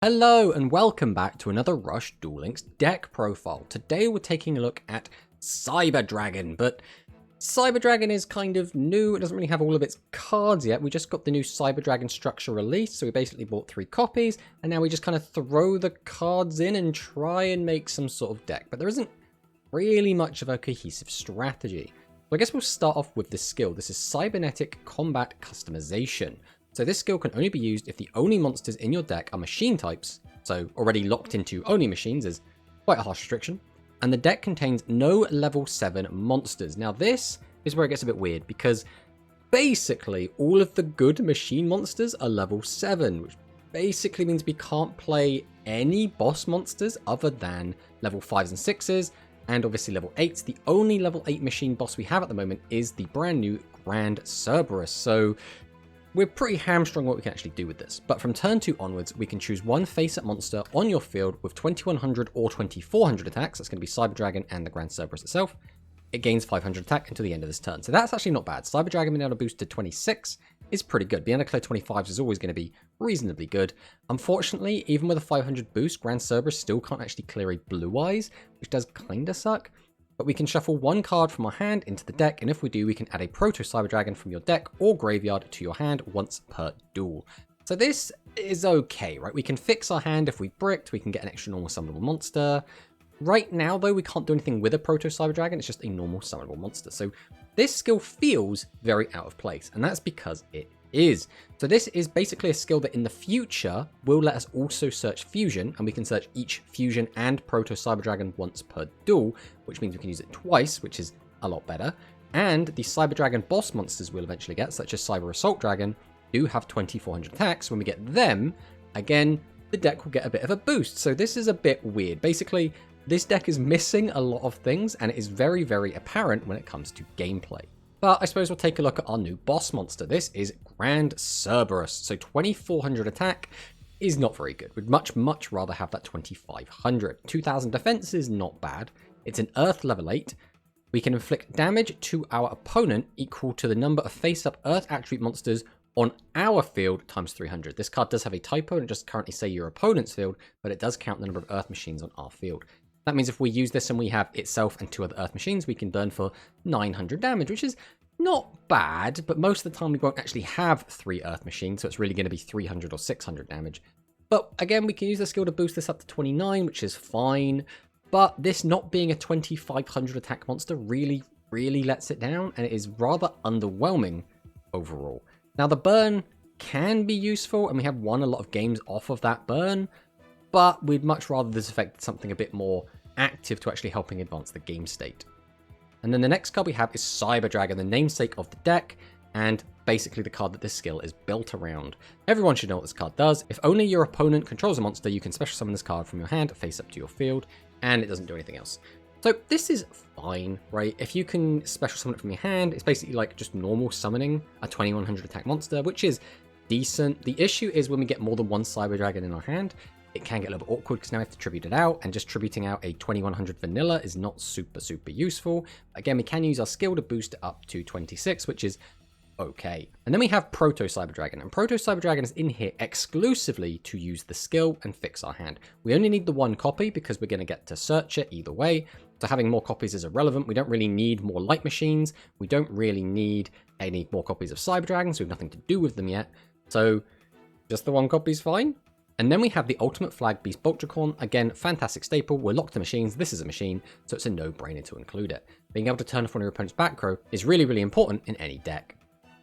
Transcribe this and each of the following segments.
Hello and welcome back to another Rush Duel Links deck profile. Today we're taking a look at Cyber Dragon, but Cyber Dragon is kind of new. It doesn't really have all of its cards yet. We just got the new Cyber Dragon structure released, so we basically bought 3 copies, and now we just kind of throw the cards in and try and make some sort of deck. But there isn't really much of a cohesive strategy. So I guess we'll start off with this skill. This is Cybernetic Combat Customization. So this skill can only be used if the only monsters in your deck are machine types, so already locked into only machines is quite a harsh restriction, and the deck contains no level 7 monsters. Now this is where it gets a bit weird, because basically all of the good machine monsters are level 7, which basically means we can't play any boss monsters other than level 5s and 6s, and obviously level 8s. The only level 8 machine boss we have at the moment is the brand new Grand Cerberus, so we're pretty hamstrung what we can actually do with this. But from turn 2 onwards, we can choose one face-up monster on your field with 2100 or 2400 attacks. That's going to be Cyber Dragon and the Grand Cerberus itself. It gains 500 attack until the end of this turn. So that's actually not bad. Cyber Dragon being able to boost to 26 is pretty good. Being able to clear 25s is always going to be reasonably good. Unfortunately, even with a 500 boost, Grand Cerberus still can't actually clear a Blue Eyes, which does kind of suck. But we can shuffle one card from our hand into the deck, and if we do, we can add a Proto Cyber Dragon from your deck or graveyard to your hand once per duel. So this is okay, right? We can fix our hand if we bricked, we can get an extra normal summonable monster. Right now, though, we can't do anything with a Proto Cyber Dragon, it's just a normal summonable monster. So this skill feels very out of place, and that's because it is. So this is basically a skill that in the future will let us also search Fusion, and we can search each Fusion and Proto Cyber Dragon once per duel, which means we can use it twice, which is a lot better. And the Cyber Dragon boss monsters we'll eventually get, such as Cyber Assault Dragon, do have 2400 attacks. When we get them, again, the deck will get a bit of a boost. So this is a bit weird. Basically, this deck is missing a lot of things, and it is very, very apparent when it comes to gameplay. But I suppose we'll take a look at our new boss monster. This is Grand Cerberus. So 2400 attack is not very good. We'd much, much rather have that 2500. 2000 defense is not bad. It's an Earth level 8. We can inflict damage to our opponent equal to the number of face-up Earth attribute monsters on our field times 300. This card does have a typo and it just currently say your opponent's field, but it does count the number of Earth machines on our field. That means if we use this and we have itself and 2 other Earth machines, we can burn for 900 damage, which is not bad, but most of the time we won't actually have 3 Earth machines, so it's really going to be 300 or 600 damage. But again, we can use the skill to boost this up to 29, which is fine, but this not being a 2500 attack monster really lets it down, and it is rather underwhelming overall. Now, the burn can be useful, and we have won a lot of games off of that burn, but we'd much rather this affect something a bit more active to actually helping advance the game state. And then the next card we have is Cyber Dragon, the namesake of the deck, and basically the card that this skill is built around. Everyone should know what this card does. If only your opponent controls a monster, you can special summon this card from your hand face up to your field, and it doesn't do anything else. So this is fine, right? If you can special summon it from your hand, it's basically like just normal summoning a 2100 attack monster, which is decent. The issue is when we get more than one Cyber Dragon in our hand, it can get a little bit awkward because now we have to tribute it out, and just tributing out a 2100 vanilla is not super useful. Again, we can use our skill to boost it up to 26, which is okay. And then we have Proto Cyber Dragon, and Proto Cyber Dragon is in here exclusively to use the skill and fix our hand. We only need the 1 copy because we're going to get to search it either way, so having more copies is irrelevant. We don't really need more light machines, we don't really need any more copies of Cyber Dragons, we have nothing to do with them yet, so just the 1 copy is fine. And then we have the Ultimate Flag Beast Boltricorn. Again, fantastic staple. We're locked to machines. This is a machine, so it's a no-brainer to include it. Being able to turn off one of your opponent's back row is really important in any deck.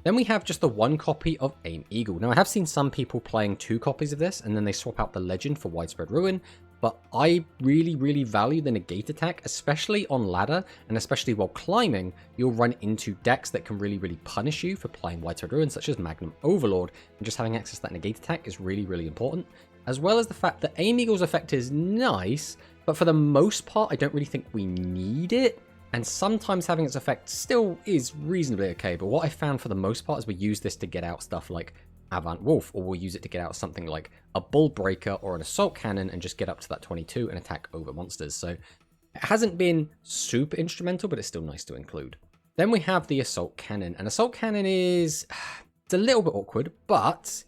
Then we have just the 1 copy of Aim Eagle. Now, I have seen some people playing 2 copies of this, and then they swap out the legend for Widespread Ruin, but I really value the negate attack, especially on ladder, and especially while climbing, you'll run into decks that can really punish you for playing Widespread Ruin, such as Magnum Overlord, and just having access to that negate attack is really important, as well as the fact that Aim Eagle's effect is nice, but for the most part, I don't really think we need it, and sometimes having its effect still is reasonably okay, but what I found for the most part is we use this to get out stuff like Avant Wolf, or we'll use it to get out something like a Bull Breaker or an Assault Cannon and just get up to that 22 and attack over monsters. So it hasn't been super instrumental, but it's still nice to include. Then we have the Assault Cannon, and Assault Cannon is, it's a little bit awkward, but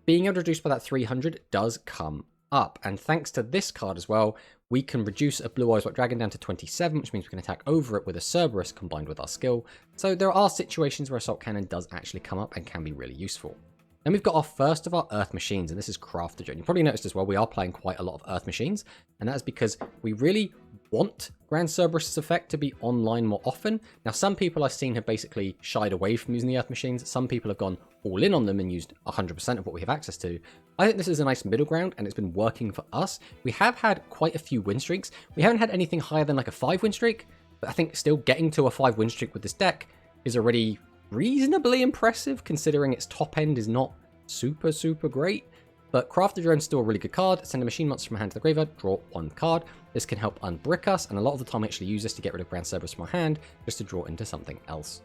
being able to reduce by that 300 does come up. And thanks to this card as well, we can reduce a Blue Eyes White Dragon down to 27, which means we can attack over it with a Cerberus combined with our skill. So there are situations where Assault Cannon does actually come up and can be really useful. Then we've got our first of our Earth Machines, and this is Crafter Drone. You probably noticed as well, we are playing quite a lot of Earth Machines, and that is because we really want Grand Cerberus' effect to be online more often. Now, some people I've seen have basically shied away from using the Earth Machines. Some people have gone all in on them and used 100% of what we have access to. I think this is a nice middle ground, and it's been working for us. We have had quite a few win streaks. We haven't had anything higher than like a 5 win streak, but I think still getting to a 5 win streak with this deck is already reasonably impressive, considering its top end is not super great. But Crafter Drone is still a really good card. Send a machine monster from hand to the graveyard, draw 1 card. This can help unbrick us, and a lot of the time I actually use this to get rid of Grand Cerberus from our hand, just to draw into something else.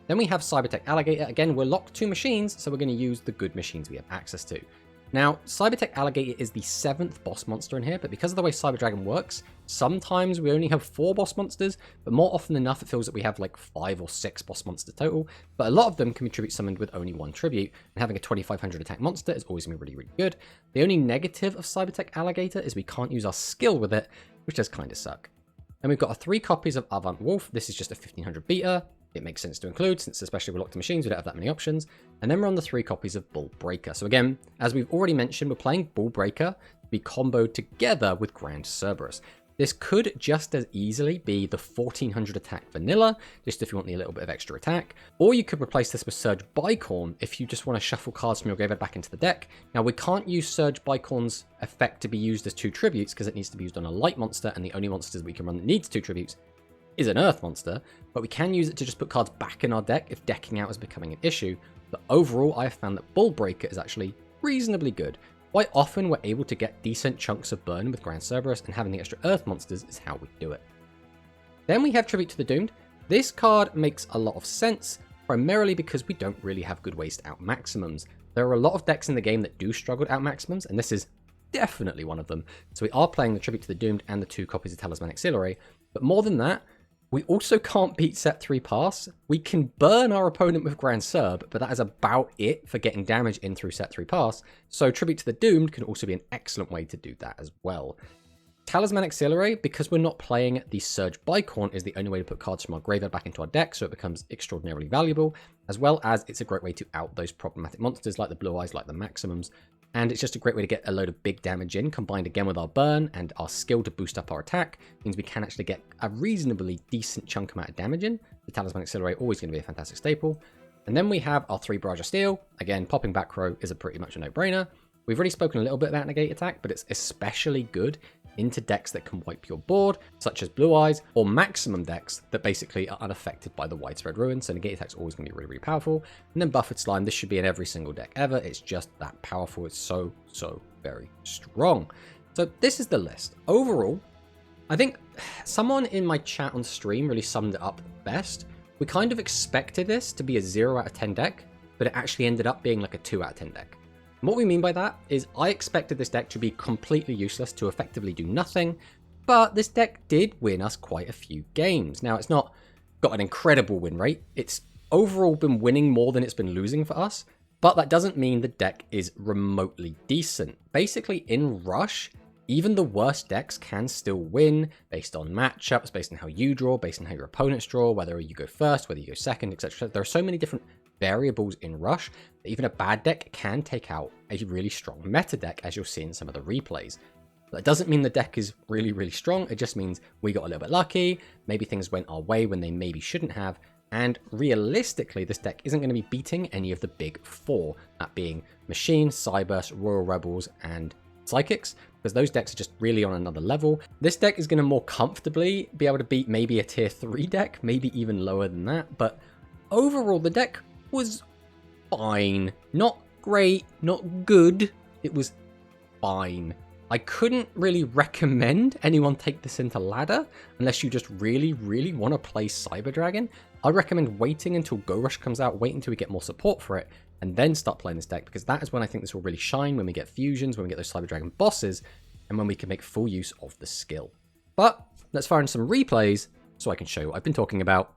Then we have Cybertech Alligator. Again, we're locked to machines, so we're going to use the good machines we have access to. Now, Cybertech Alligator is the 7th boss monster in here, but because of the way Cyber Dragon works, sometimes we only have 4 boss monsters, but more often than enough it feels that we have like 5 or 6 boss monsters total, but a lot of them can be tribute summoned with only 1 tribute, and having a 2500 attack monster is always going to be really good. The only negative of Cybertech Alligator is we can't use our skill with it, which does kind of suck. And we've got 3 copies of Avant Wolf. This is just a 1500 beta. It makes sense to include, since especially with locked machines, we don't have that many options. And then we're on the 3 copies of Bull Breaker. So again, as we've already mentioned, we're playing Bull Breaker to be comboed together with Grand Cerberus. This could just as easily be the 1400 attack vanilla, just if you want a little bit of extra attack. Or you could replace this with Surge Bicorn if you just want to shuffle cards from your graveyard back into the deck. Now, we can't use Surge Bicorn's effect to be used as 2 tributes because it needs to be used on a light monster, and the only monsters we can run that needs 2 tributes is an Earth monster, but we can use it to just put cards back in our deck if decking out is becoming an issue. But overall, I have found that Bull Breaker is actually reasonably good. Quite often, we're able to get decent chunks of burn with Grand Cerberus, and having the extra Earth monsters is how we do it. Then we have Tribute to the Doomed. This card makes a lot of sense, primarily because we don't really have good ways to out maximums. There are a lot of decks in the game that do struggle to out maximums, and this is definitely one of them. So we are playing the Tribute to the Doomed and the 2 copies of Talisman Auxiliary, but more than that, we also can't beat set 3 pass. We can burn our opponent with Grand Cerb, but that is about it for getting damage in through set 3 pass. So Tribute to the Doomed can also be an excellent way to do that as well. Talisman Auxiliary, because we're not playing the Surge Bicorn, is the only way to put cards from our graveyard back into our deck, so it becomes extraordinarily valuable, as well as it's a great way to out those problematic monsters like the Blue Eyes, like the Maximums. And it's just a great way to get a load of big damage in, combined again with our burn and our skill to boost up our attack. Means we can actually get a reasonably decent chunk amount of damage in. The Talisman Auxiliary always going to be a fantastic staple. And then we have our 3 Barrage of Steel. Again, popping back row is pretty much a no-brainer. We've already spoken a little bit about Negate Attack, but it's especially good into decks that can wipe your board, such as Blue Eyes, or Maximum decks that basically are unaffected by the Widespread Ruin, so Negate Attack's always going to be really powerful. And then Buffered Slime, this should be in every single deck ever. It's just that powerful. It's so very strong. So this is the list. Overall, I think someone in my chat on stream really summed it up best. We kind of expected this to be a 0 out of 10 deck, but it actually ended up being like a 2 out of 10 deck. And what we mean by that is I expected this deck to be completely useless, to effectively do nothing, but this deck did win us quite a few games. Now, it's not got an incredible win rate. It's overall been winning more than it's been losing for us, but that doesn't mean the deck is remotely decent. Basically, in Rush, even the worst decks can still win based on matchups, based on how you draw, based on how your opponents draw, whether you go first, whether you go second, etc. There are so many different variables in Rush that even a bad deck can take out a really strong meta deck, as you'll see in some of the replays. That doesn't mean the deck is really strong. It just means we got a little bit lucky. Maybe things went our way when they maybe shouldn't have. And realistically, this deck isn't going to be beating any of the big 4, that being Machine, Cyberburst, Royal Rebels, and Psychics, because those decks are just really on another level. This deck is going to more comfortably be able to beat maybe a tier 3 deck, maybe even lower than that. But overall, the deck was fine. Not great, not good. It was fine. I couldn't really recommend anyone take this into ladder unless you just really want to play Cyber Dragon. I'd recommend waiting until Go Rush comes out, wait until we get more support for it, and then start playing this deck, because that is when I think this will really shine, when we get fusions, when we get those Cyber Dragon bosses, and when we can make full use of the skill. But let's fire in some replays so I can show you what I've been talking about.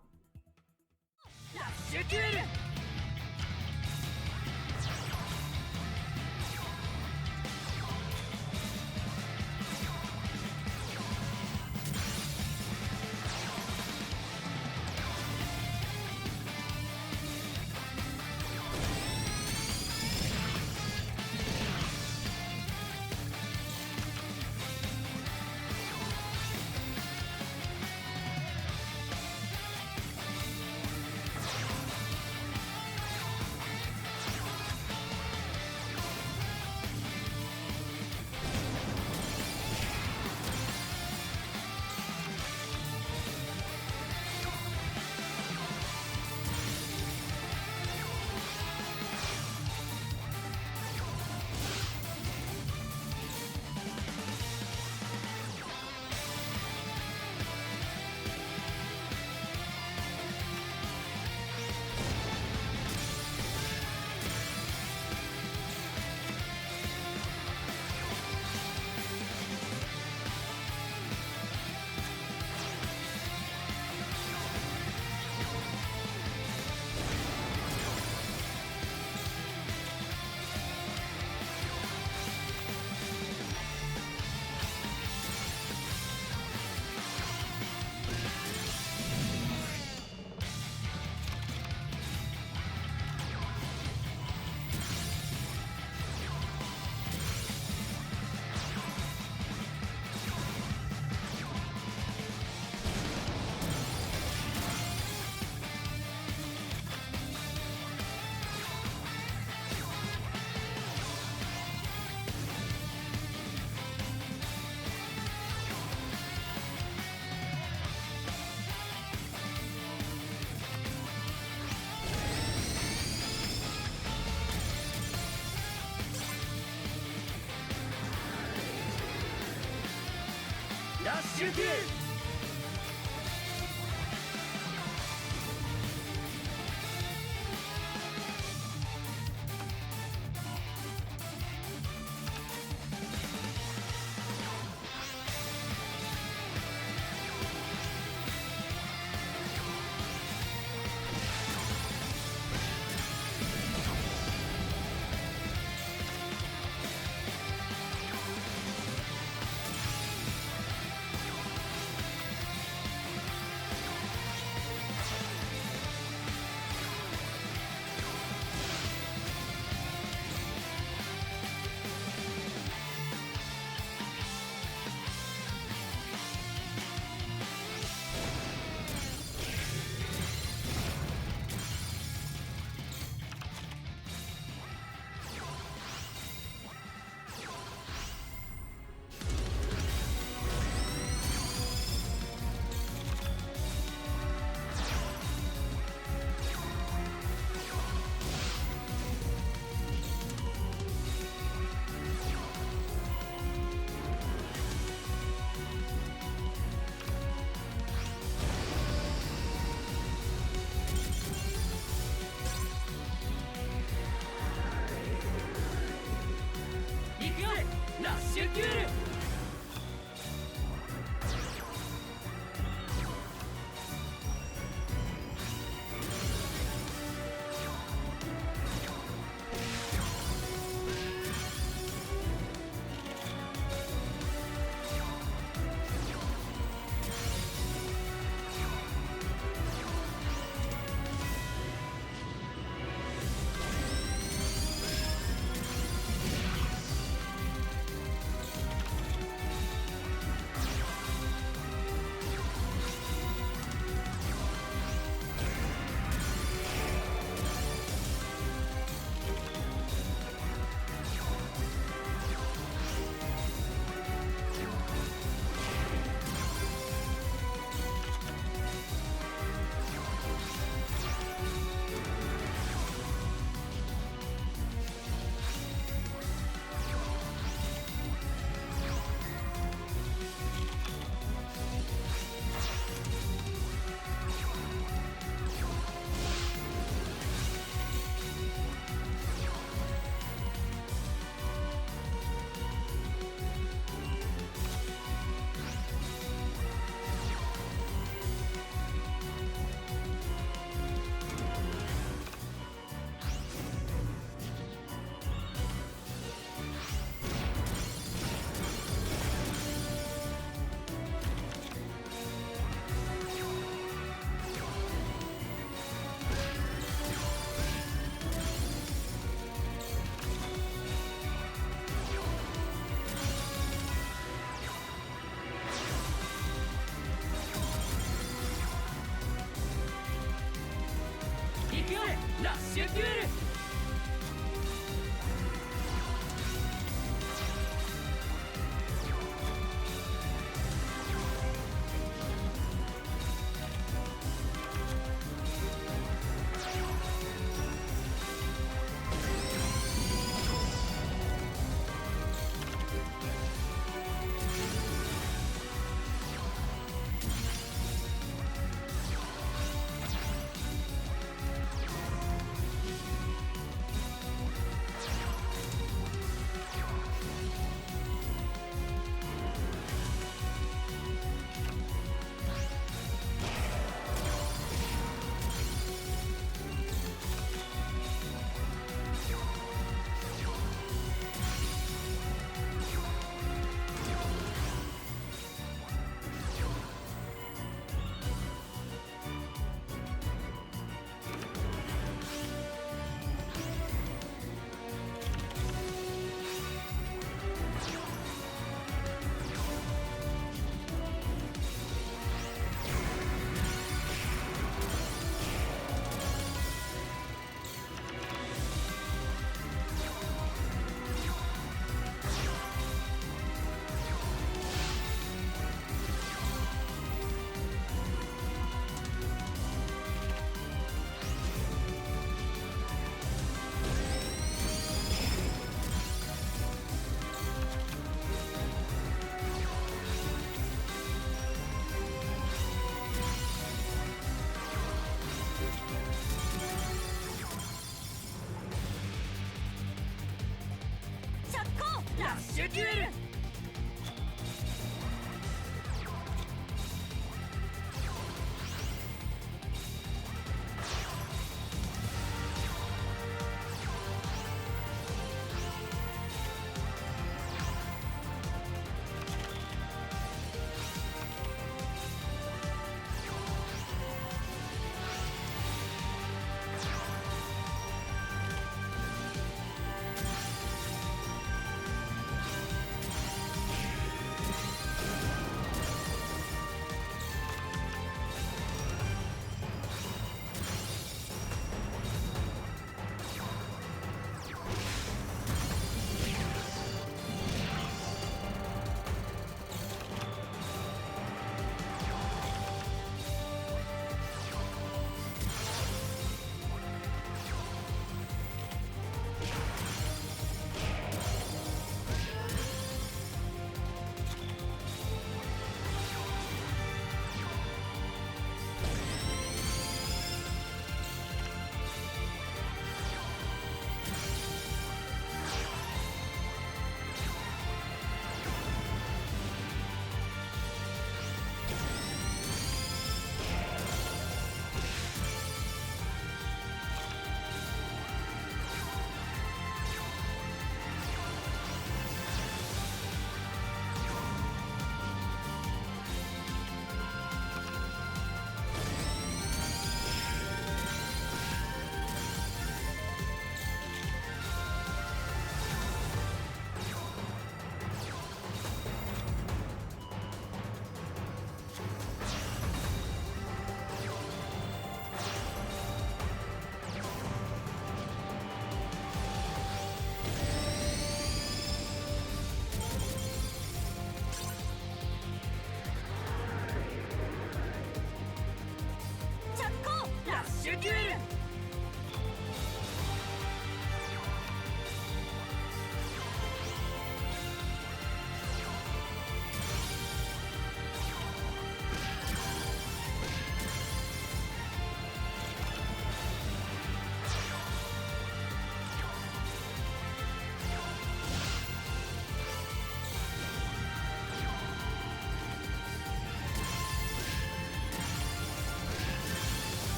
デュエル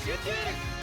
デュエル デュエル